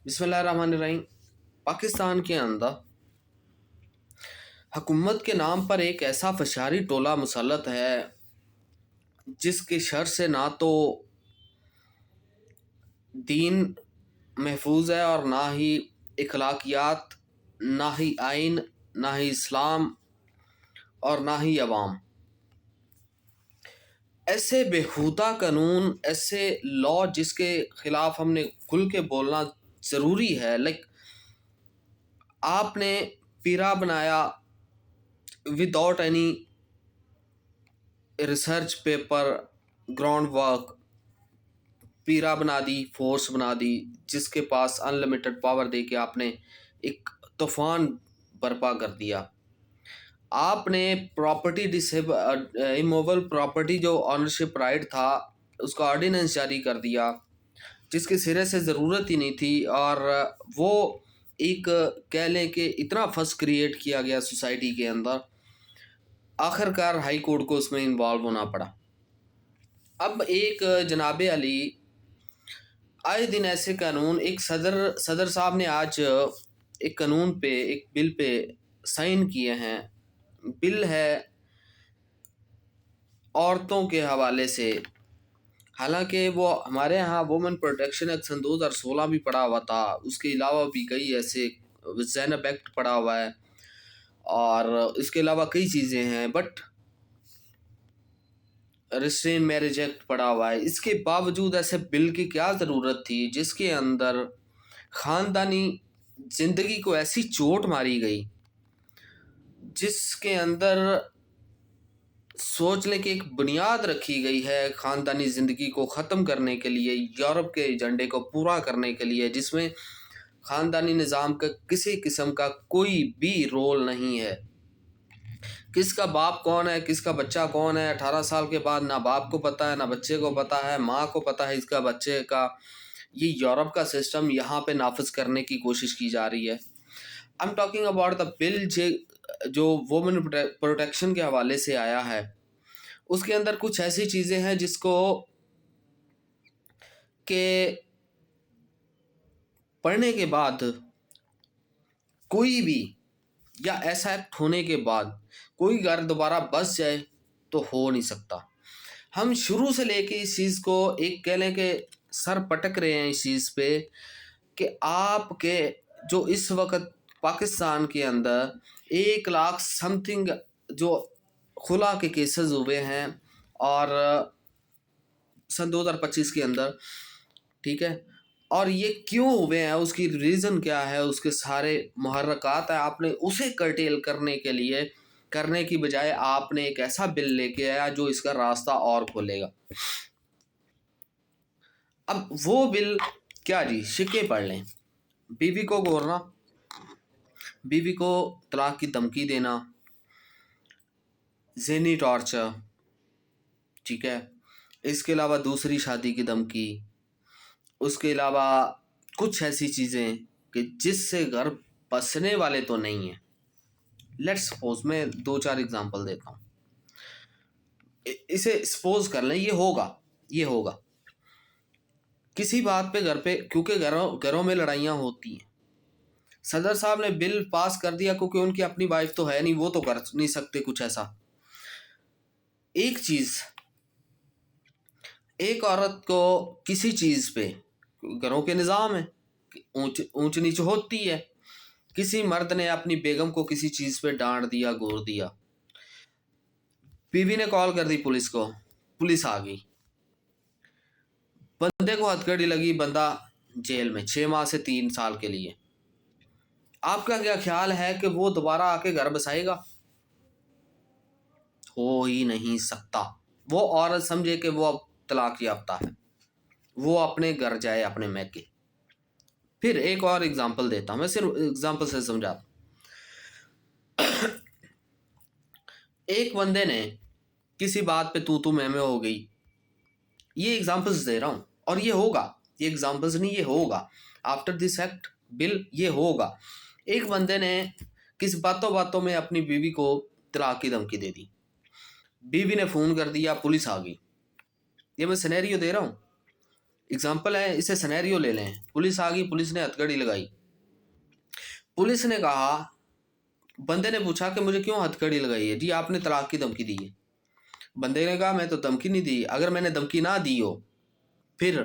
बिस्मिल्लाहिर्रहमानिर्रहीम। पाकिस्तान के अंदर हुकूमत के नाम पर एक ऐसा फशारी टोला मुसल्लत है जिसके शर से ना तो दीन महफूज है और ना ही इखलाकियात, ना ही आइन, ना ही इस्लाम और ना ही अवाम। ऐसे बेहुदा कानून, ऐसे लॉ जिसके खिलाफ हमने खुल के बोलना ज़रूरी है। लाइक आपने पीरा बनाया without any research paper, ground work, पीरा बना दी, फोर्स बना दी, जिसके पास अनलिमिटेड पावर दे के आपने एक तूफान बर्पा कर दिया। आपने प्रॉपर्टी इमूवेबल प्रॉपर्टी जो ऑनरशिप राइट था उसका ऑर्डिनेंस जारी कर दिया जिसके सिरे से ज़रूरत ही नहीं थी, और वो एक कह लें कि इतना फस क्रिएट किया गया सोसाइटी के अंदर, आखिरकार हाई कोर्ट को उसमें इन्वॉल्व होना पड़ा। अब एक जनाब अली आए दिन ऐसे कानून, एक सदर साहब ने आज एक कानून पे, एक बिल पे साइन किए हैं। बिल है औरतों के हवाले से, हालांकि वो हमारे यहाँ वुमेन प्रोटेक्शन एक्ट सन 2016 भी पड़ा हुआ था, उसके अलावा भी कई ऐसे ज़ैनब एक्ट पड़ा हुआ है और इसके अलावा कई चीज़ें हैं, बट रिस्ट्रेन मैरिज एक्ट पड़ा हुआ है। इसके बावजूद ऐसे बिल की क्या ज़रूरत थी जिसके अंदर ख़ानदानी ज़िंदगी को ऐसी चोट मारी गई, जिसके अंदर सोच लें कि एक बुनियाद रखी गई है ख़ानदानी ज़िंदगी को ख़त्म करने के लिए, यूरोप के एजेंडे को पूरा करने के लिए, जिसमें ख़ानदानी निज़ाम का किसी किस्म का कोई भी रोल नहीं है। किसका बाप कौन है, किसका बच्चा कौन है, 18 साल के बाद ना बाप को पता है, ना बच्चे को पता है, माँ को पता है इसका बच्चे का। ये यूरोप का सिस्टम यहाँ पे नाफिज करने की कोशिश की जा रही है। I am talking about the bill जो वुमेन प्रोटेक्शन के हवाले से आया है। उसके अंदर कुछ ऐसी चीज़ें हैं जिसको के पढ़ने के बाद कोई भी, या ऐसा एक्ट होने के बाद कोई घर दोबारा बस जाए तो हो नहीं सकता। हम शुरू से लेके इस चीज़ को एक कह लें कि सर पटक रहे हैं इस चीज़ पे कि आपके जो इस वक्त पाकिस्तान के अंदर 1 लाख समथिंग जो खुला के केसेस हुए हैं, और सन 2025 के अंदर, ठीक है, और ये क्यों हुए हैं, उसकी रीज़न क्या है, उसके सारे मुहर्रकात है। आपने उसे कर्टेल करने के लिए, करने की बजाय आपने एक ऐसा बिल लेके आया जो इसका रास्ता और खोलेगा। अब वो बिल क्या जी, शिक्के पढ़ लें। बीवी को गोरना, बीवी को तलाक की धमकी देना, ज़हनी टॉर्चर, ठीक है, इसके अलावा दूसरी शादी की धमकी, उसके अलावा कुछ ऐसी चीज़ें कि जिससे घर बसने वाले तो नहीं हैं। लेट्स सपोज, मैं 2-4 एग्जांपल देता हूँ। इसे सपोज कर लें ये होगा किसी बात पे घर पे, क्योंकि घरों में लड़ाइयाँ होती हैं। सदर साहब ने बिल पास कर दिया क्योंकि उनकी अपनी वाइफ तो है नहीं, वो तो कर नहीं सकते कुछ ऐसा। एक चीज़, एक औरत को किसी चीज़ पे, घरों के निज़ाम है, ऊंच नीच होती है, किसी मर्द ने अपनी बेगम को किसी चीज़ पे डांट दिया, घूर दिया, बीवी ने कॉल कर दी पुलिस को, पुलिस आ गई, बंदे को हथकड़ी लगी, बंदा जेल में 6 माह से 3 साल के लिए। आपका क्या ख्याल है कि वो दोबारा आके घर बसाएगा? हो ही नहीं सकता। वो औरत समझे कि वो अब तलाक याफ्ता है, वो अपने घर जाए, अपने मैके। फिर एक और एग्जांपल देता हूँ, मैं सिर्फ एग्जांपल से समझाता। एक बंदे ने किसी बात पे तू मैं हो गई, ये एग्जांपल्स दे रहा हूँ, और ये होगा, ये एग्जांपल्स नहीं, ये होगा आफ्टर दिस एक्ट बिल, ये होगा। एक बंदे ने किस बातों बातों में अपनी बीवी को तलाक की धमकी दे दी, बीवी ने फ़ोन कर दिया, पुलिस आ गई। ये मैं सिनेरियो दे रहा हूँ। एग्जाम्पल है, इसे सिनेरियो ले लें, पुलिस आ गई, पुलिस ने हथकड़ी लगाई, पुलिस ने कहा, बंदे ने पूछा कि मुझे क्यों हथकड़ी लगाई है? जी आपने तलाक की धमकी दी है। बंदे ने कहा मैं तो धमकी नहीं दी, अगर मैंने धमकी ना दी हो फिर?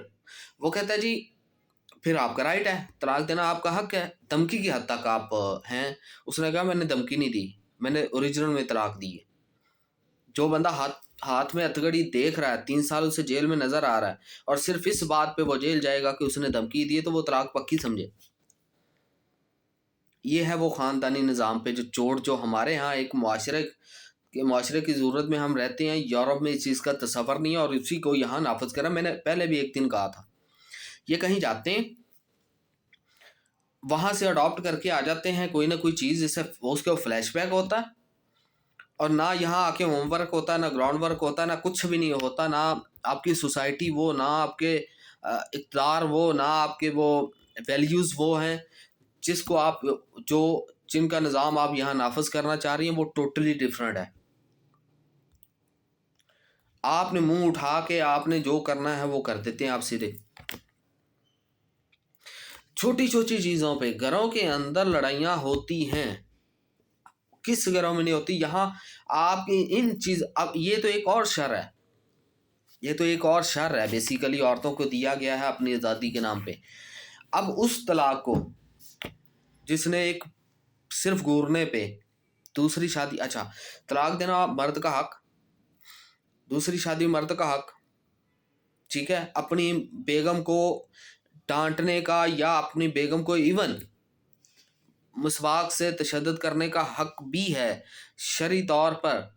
वो कहता है जी फिर आपका राइट है, तलाक देना आपका हक है, धमकी की हद तक आप हैं। उसने कहा मैंने धमकी नहीं दी, मैंने ओरिजिनल में तलाक दी है। जो बंदा हाथ में हथकड़ी देख रहा है, 3 साल उसे जेल में नजर आ रहा है, और सिर्फ इस बात पे वो जेल जाएगा कि उसने धमकी दी है, तो वो तलाक पक्की समझे। ये है वो खानदानी निज़ाम पे जो चोट जो हमारे यहाँ एक मुआशरे की ज़रूरत में हम रहते हैं। यूरोप में इस चीज़ का तसव्वुर नहीं है और उसी को यहाँ नाफज करा। मैंने पहले भी एक दिन कहा था, ये कहीं जाते हैं, वहाँ से अडॉप्ट करके आ जाते हैं कोई ना कोई चीज़, जिससे उसके फ्लैशबैक होता है, और ना यहाँ आके होमवर्क होता है, ना ग्राउंड वर्क होता है, ना कुछ भी नहीं होता, ना आपकी सोसाइटी वो, ना आपके इक़्तिदार वो, ना आपके वो वैल्यूज़ वो हैं जिसको आप जिनका निज़ाम आप यहाँ नाफज करना चाह रही हैं, वो टोटली डिफरेंट है। आपने मुंह उठा के आपने जो करना है वो कर देते हैं आप सीधे। छोटी छोटी चीज़ों पे घरों के अंदर लड़ाइयाँ होती हैं, किस घरों में नहीं होती? यहाँ आपकी इन चीज़, अब ये तो एक और शर है, ये तो एक और शर है बेसिकली औरतों को दिया गया है अपनी आज़ादी के नाम पे। अब उस तलाक को जिसने एक सिर्फ घूरने पे दूसरी शादी, अच्छा तलाक देना मर्द का हक, दूसरी शादी मर्द का हक, ठीक है, अपनी बेगम को डांटने का या अपनी बेगम को इवन मिसवाक से तशद्दुद करने का हक भी है, शरई तौर पर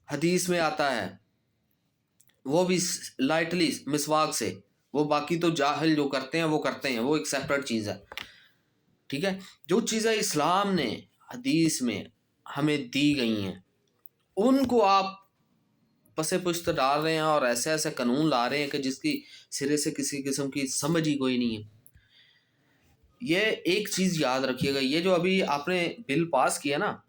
हदीस में आता है, वो भी लाइटली मिसवाक से। वो बाकी तो जाहिल जो करते हैं वो करते हैं, वो एक सेपरेट चीज़ है, ठीक है। जो चीज़ें इस्लाम ने हदीस में हमें दी गई हैं उनको आप पसे पुश्त डाल रहे हैं और ऐसे ऐसे कानून ला रहे हैं कि जिसकी सिरे से किसी किस्म की समझ ही कोई नहीं है। ये एक चीज़ याद रखिएगा, ये जो अभी आपने बिल पास किया ना,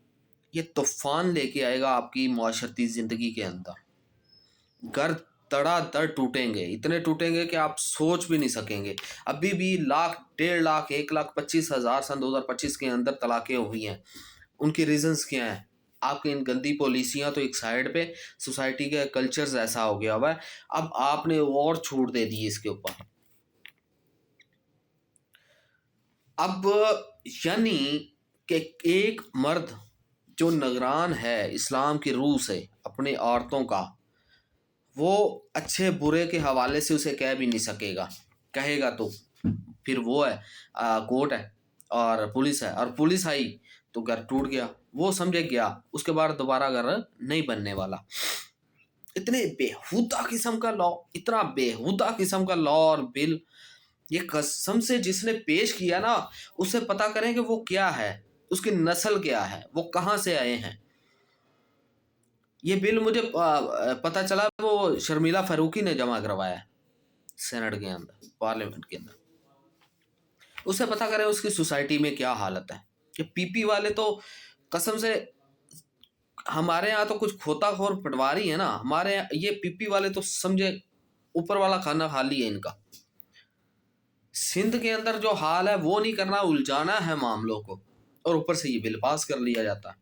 ये तूफान लेके आएगा आपकी मुआशरती ज़िंदगी के अंदर। घर धड़ाधड़ टूटेंगे, इतने टूटेंगे कि आप सोच भी नहीं सकेंगे। अभी भी लाख, 1.5 लाख, 1,25,000 सन 2025 के अंदर तलाक़ें हुई हैं। उनके रीजंस क्या हैं? आपकी इन गंदी पॉलिसियाँ तो एक साइड पे, सोसाइटी का कल्चर्स ऐसा हो गया हुआ है, अब आपने और छूट दे दी इसके ऊपर। अब यानी कि एक मर्द जो निगरान है इस्लाम की रूह से अपनी औरतों का, वो अच्छे बुरे के हवाले से उसे कह भी नहीं सकेगा। कहेगा तो फिर वो है कोर्ट है और पुलिस है, और पुलिस आई तो घर टूट गया, वो समझे गया, उसके बाद दोबारा घर नहीं बनने वाला। इतने बेहुदा किस्म का लॉ, इतना बेहुदा किस्म का लॉ और बिल, ये कसम से जिसने पेश किया ना उसे पता करें कि वो क्या है, उसकी नस्ल क्या है, वो कहाँ से आए हैं। ये बिल मुझे पता चला वो शर्मिला फारूकी ने जमा करवाया है सेनेट के अंदर, पार्लियामेंट के अंदर। उसे पता करें उसकी सोसाइटी में क्या हालत है। कि पीपी वाले तो कसम से, हमारे यहाँ तो कुछ खोताखोर पटवारी है ना, हमारे ये पीपी वाले तो समझे ऊपर वाला खाना खाली है इनका। सिंध के अंदर जो हाल है वो नहीं करना, उलझाना है मामलों को, और ऊपर से ये बिल पास कर लिया जाता है।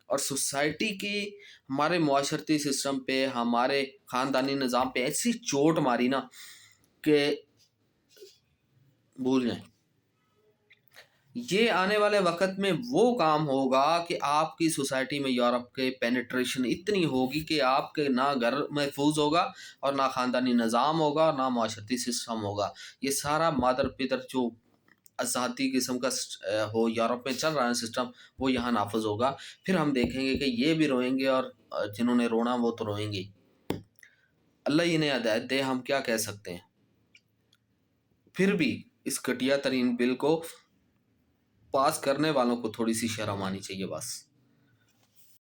और सोसाइटी की, हमारे मुआशरती सिस्टम पे, हमारे ख़ानदानी निज़ाम पे ऐसी चोट मारी ना कि भूल जाएं। ये आने वाले वक्त में वो काम होगा कि आपकी सोसाइटी में यूरोप के पेनिट्रेशन इतनी होगी कि आपके ना घर महफूज होगा और ना ख़ानदानी निज़ाम होगा और ना मुआशरती सिस्टम होगा। ये सारा मादर पितर जो आज़ादी किस्म का हो यूरोप में चल रहा है सिस्टम, वो यहाँ नाफज होगा। फिर हम देखेंगे कि ये भी रोएंगे और जिन्होंने रोना वो तो रोएंगे। अल्लाह ही इन्हें हिदायत दे, हम क्या कह सकते हैं। फिर भी इस घटिया तरीन बिल को पास करने वालों को थोड़ी सी शर्म आनी चाहिए बस।